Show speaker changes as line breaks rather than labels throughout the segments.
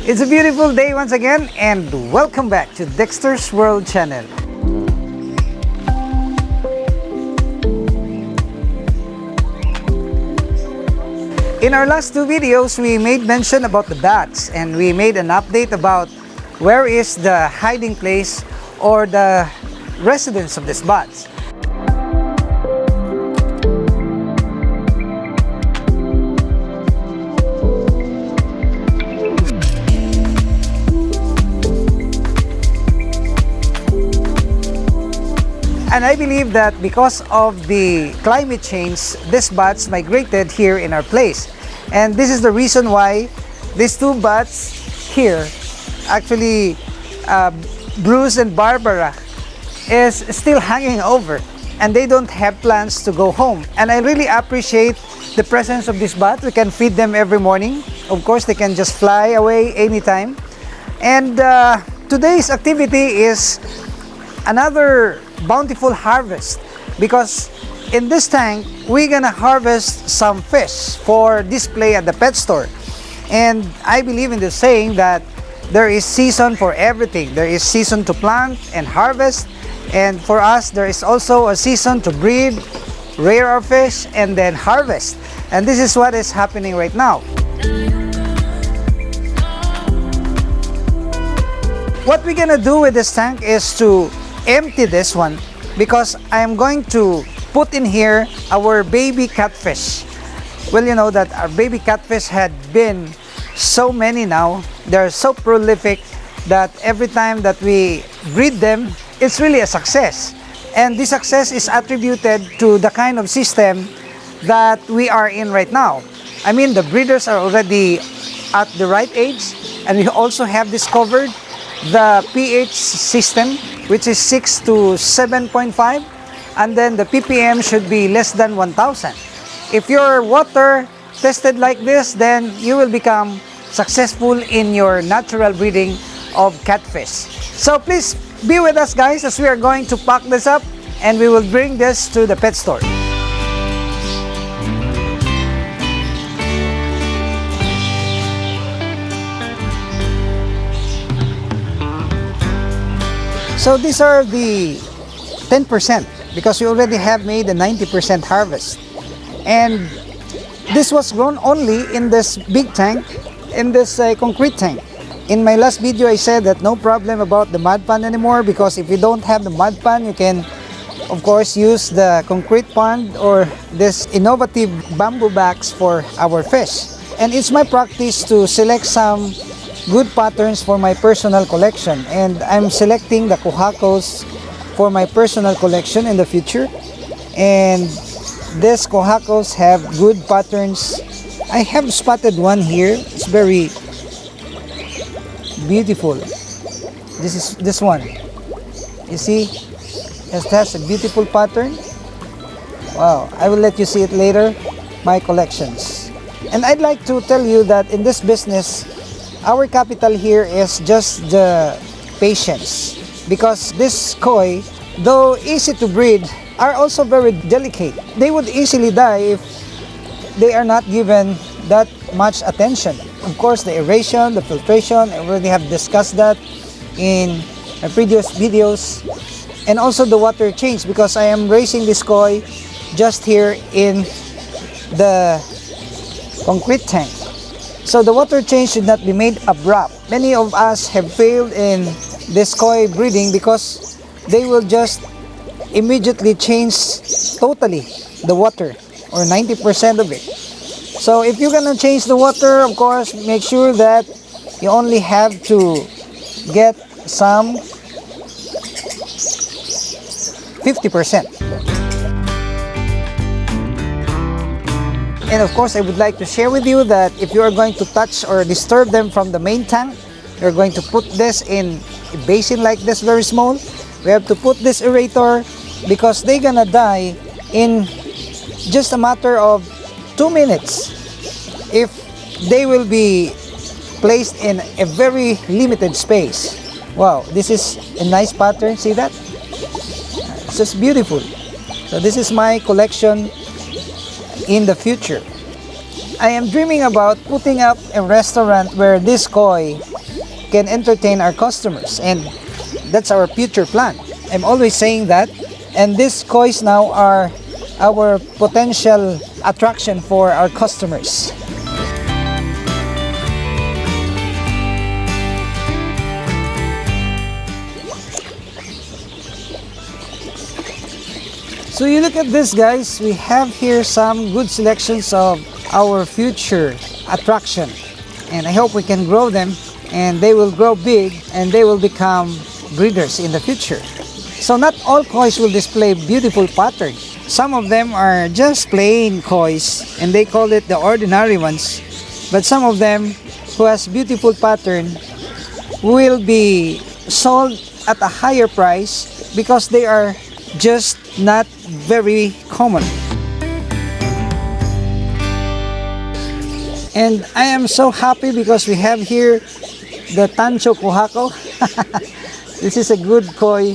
It's a beautiful day once again, and welcome back to Dexter's World Channel. In our last two videos, we made mention about the bats, and we made an update about where is the hiding place or the residence of these bats. And I believe that because of the climate change, these bats migrated here in our place. And this is the reason why these two bats here, actually Bruce and Barbara, is still hanging over. And they don't have plans to go home. And I really appreciate the presence of this bat. We can feed them every morning. Of course, they can just fly away anytime. And today's activity is another bountiful harvest, because in this tank we're gonna harvest some fish for display at the pet store. And I believe in the saying that there is season for everything. There is season to plant and harvest, and for us there is also a season to breed, rear our fish, and then harvest. And this is what is happening right now. What we're gonna do with this tank is to empty this one, because I am going to put in here our baby catfish. Well, you know that our baby catfish had been so many now. They're so prolific that every time that we breed them, it's really a success. And this success is attributed to the kind of system that we are in right now. I mean, the breeders are already at the right age, and we also have discovered the pH system, which is 6 to 7.5, and then the ppm should be less than 1000. If your water tested like this, then you will become successful in your natural breeding of catfish. So please be with us, guys, as we are going to pack this up and we will bring this to the pet store. So these are the 10%, because we already have made a 90% harvest. And this was grown only in this big tank, in this concrete tank. In my last video, I said that no problem about the mud pond anymore, because if you don't have the mud pond, you can, of course, use the concrete pond or this innovative bamboo box for our fish. And it's my practice to select some good patterns for my personal collection, and I'm selecting the kohakos for my personal collection in the future. And these kohakos have good patterns. I have spotted one here. It's very beautiful. This is this one. You see, it has a beautiful pattern. Wow, I will let you see it later, my collections. And I'd like to tell you that in this business, our capital here is just the patience, because this koi, though easy to breed, are also very delicate. They would easily die if they are not given that much attention. Of course, the aeration, the filtration, I already have discussed that in my previous videos. And also the water change, because I am raising this koi just here in the concrete tank. So the water change should not be made abrupt. Many of us have failed in this koi breeding because they will just immediately change totally the water, or 90% of it. So if you're gonna change the water, of course, make sure that you only have to get some 50%. And of course, I would like to share with you that if you are going to touch or disturb them from the main tank, you're going to put this in a basin like this, very small. We have to put this aerator because they're gonna die in just a matter of 2 minutes if they will be placed in a very limited space. Wow, this is a nice pattern, see that? It's just beautiful. So this is my collection in the future. I am dreaming about putting up a restaurant where this koi can entertain our customers, and that's our future plan. I'm always saying that, and these kois now are our potential attraction for our customers. So you look at this, guys, we have here some good selections of our future attraction, and I hope we can grow them and they will grow big and they will become breeders in the future. So not all kois will display beautiful patterns. Some of them are just plain kois and they call it the ordinary ones, but some of them who has beautiful pattern will be sold at a higher price because they are just not very common. And I am so happy because we have here the Tancho Kuhako. This is a good koi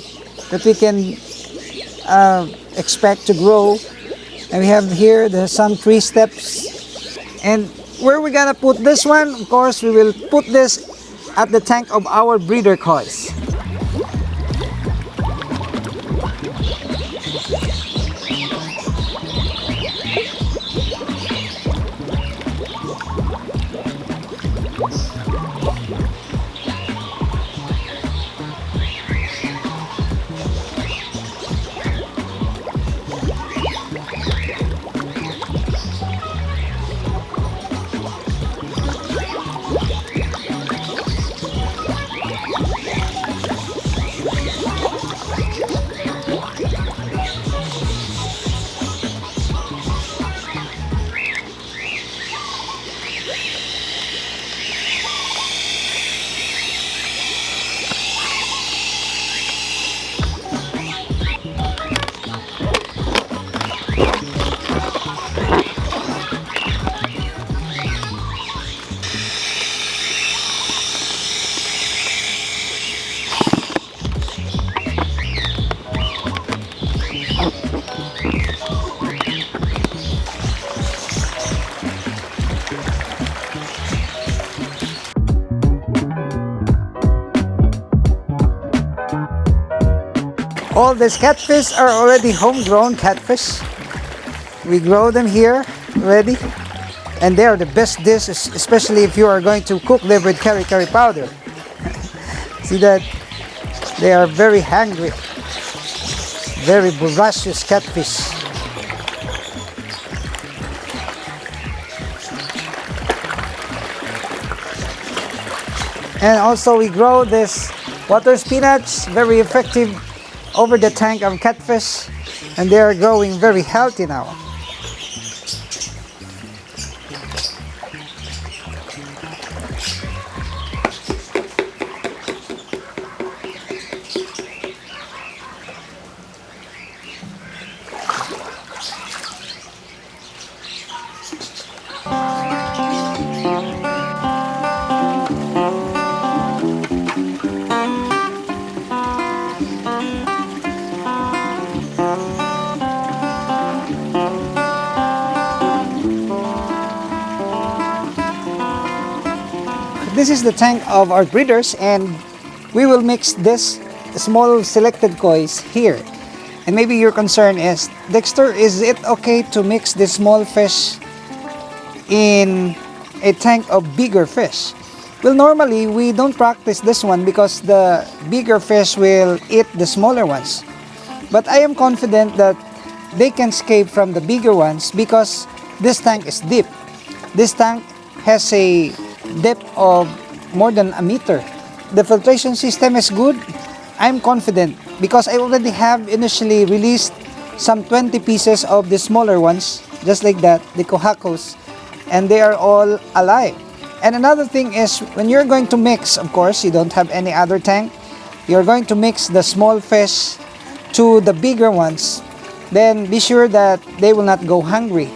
that we can expect to grow. And we have here some 3 steps. And where we gonna put this one? Of course, we will put this at the tank of our breeder kois. All these catfish are already homegrown catfish. We grow them here already, and they are the best dish, especially if you are going to cook them with curry powder. See that? They are very hungry, very voracious catfish. And also we grow this water spinach, very effective over the tank of catfish, and they are growing very healthy now. This is the tank of our breeders, and we will mix this small selected kois here. And maybe your concern is, Dexter, is it okay to mix the small fish in a tank of bigger fish? Well, normally we don't practice this one because the bigger fish will eat the smaller ones. But I am confident that they can escape from the bigger ones because this tank is deep. This tank has a depth of more than a meter. The filtration system is good, I'm confident because I already have initially released some 20 pieces of the smaller ones, just like that, the kohakos, and they are all alive. And another thing is, when you're going to mix, of course, you don't have any other tank, you're going to mix the small fish to the bigger ones, then be sure that they will not go hungry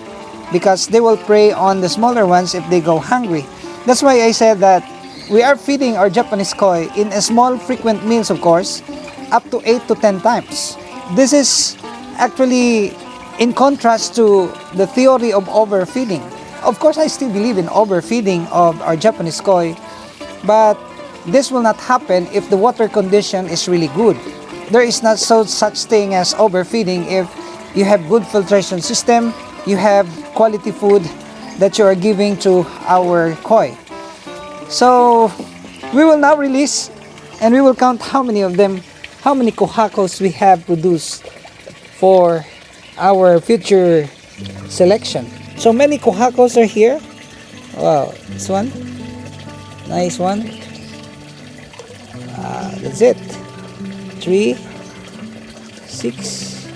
because they will prey on the smaller ones if they go hungry. That's why I said that we are feeding our Japanese koi in a small frequent meals, of course, up to 8 to 10 times. This is actually in contrast to the theory of overfeeding. Of course, I still believe in overfeeding of our Japanese koi, but this will not happen if the water condition is really good. There is not such thing as overfeeding if you have good filtration system, you have quality food that you are giving to our koi. So we will now release and we will count how many of them, how many kohakos we have produced for our future selection. So many kohakos are here. Wow, this one, nice one. That's it. 3, 6,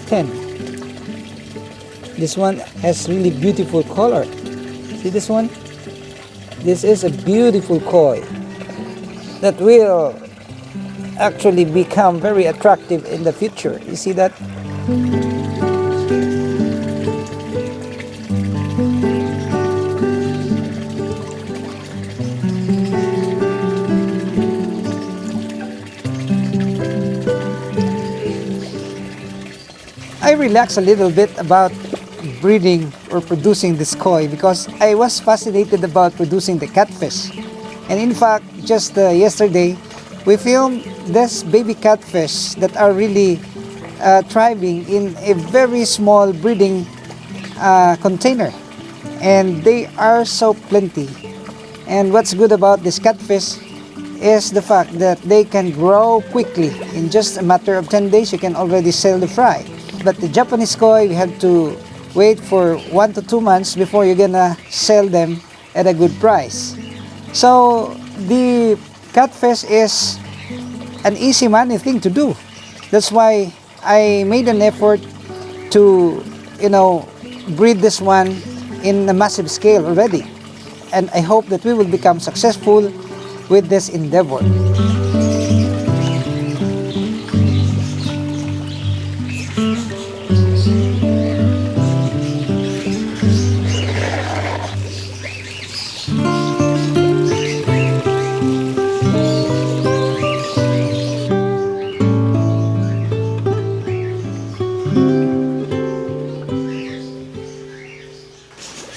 10. This one has really beautiful color. See this one? This is a beautiful koi that will actually become very attractive in the future. You see that? I relax a little bit about breeding or producing this koi because I was fascinated about producing the catfish. And in fact, just yesterday, we filmed this baby catfish that are really thriving in a very small breeding container. And they are so plenty. And what's good about this catfish is the fact that they can grow quickly. In just a matter of 10 days, you can already sell the fry. But the Japanese koi, we have to wait for 1 to 2 months before you're gonna sell them at a good price. So the catfish is an easy money thing to do. That's why I made an effort to, breed this one in a massive scale already. And I hope that we will become successful with this endeavor.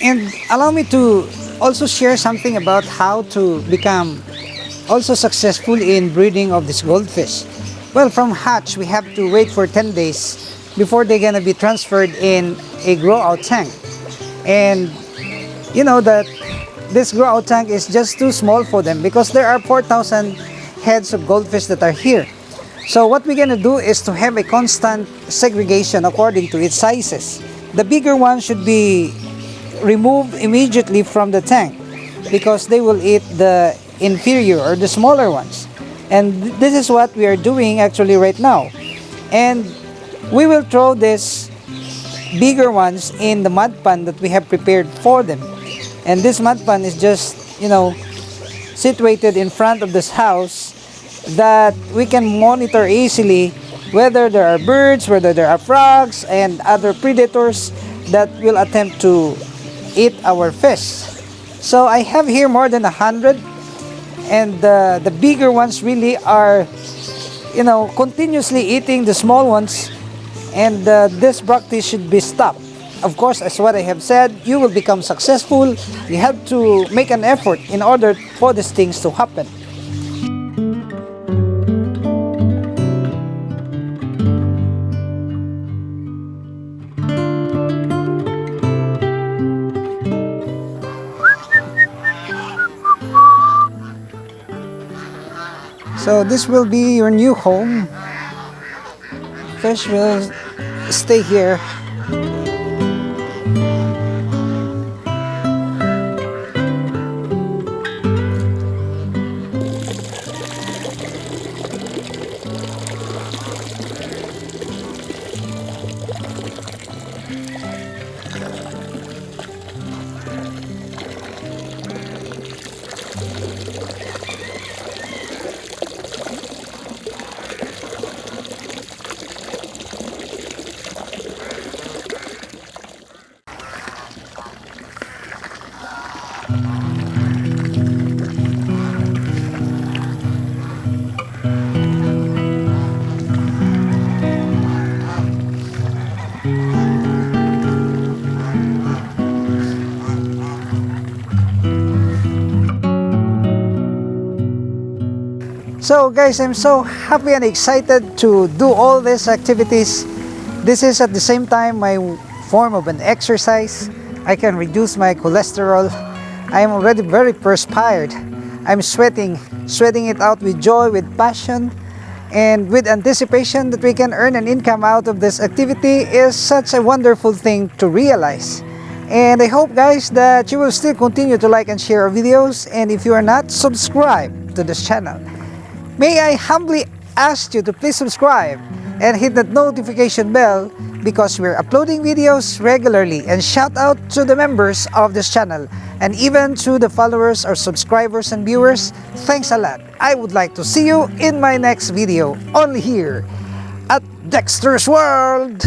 And allow me to also share something about how to become also successful in breeding of this goldfish. Well, from hatch, we have to wait for 10 days before they're gonna be transferred in a grow-out tank. And you know that this grow-out tank is just too small for them because there are 4,000 heads of goldfish that are here. So what we're gonna do is to have a constant segregation according to its sizes. The bigger one should be removed immediately from the tank because they will eat the inferior or the smaller ones. And this is what we are doing actually right now. And we will throw these bigger ones in the mud pan that we have prepared for them. And this mud pan is just, situated in front of this house that we can monitor easily whether there are birds, whether there are frogs and other predators that will attempt to eat our fish. So I have here more than 100, and the bigger ones really are, continuously eating the small ones, and this practice should be stopped. Of course, as what I have said, you will become successful. You have to make an effort in order for these things to happen. So this will be your new home. Fish will stay here. So guys, I'm so happy and excited to do all these activities. This is at the same time my form of an exercise. I can reduce my cholesterol. I am already very perspired. I'm sweating it out with joy, with passion, and with anticipation that we can earn an income out of this activity is such a wonderful thing to realize. And I hope guys that you will still continue to like and share our videos, and if you are not subscribed to this channel, may I humbly ask you to please subscribe and hit that notification bell because we're uploading videos regularly. And shout out to the members of this channel and even to the followers or subscribers and viewers. Thanks a lot. I would like to see you in my next video only here at Dexter's World.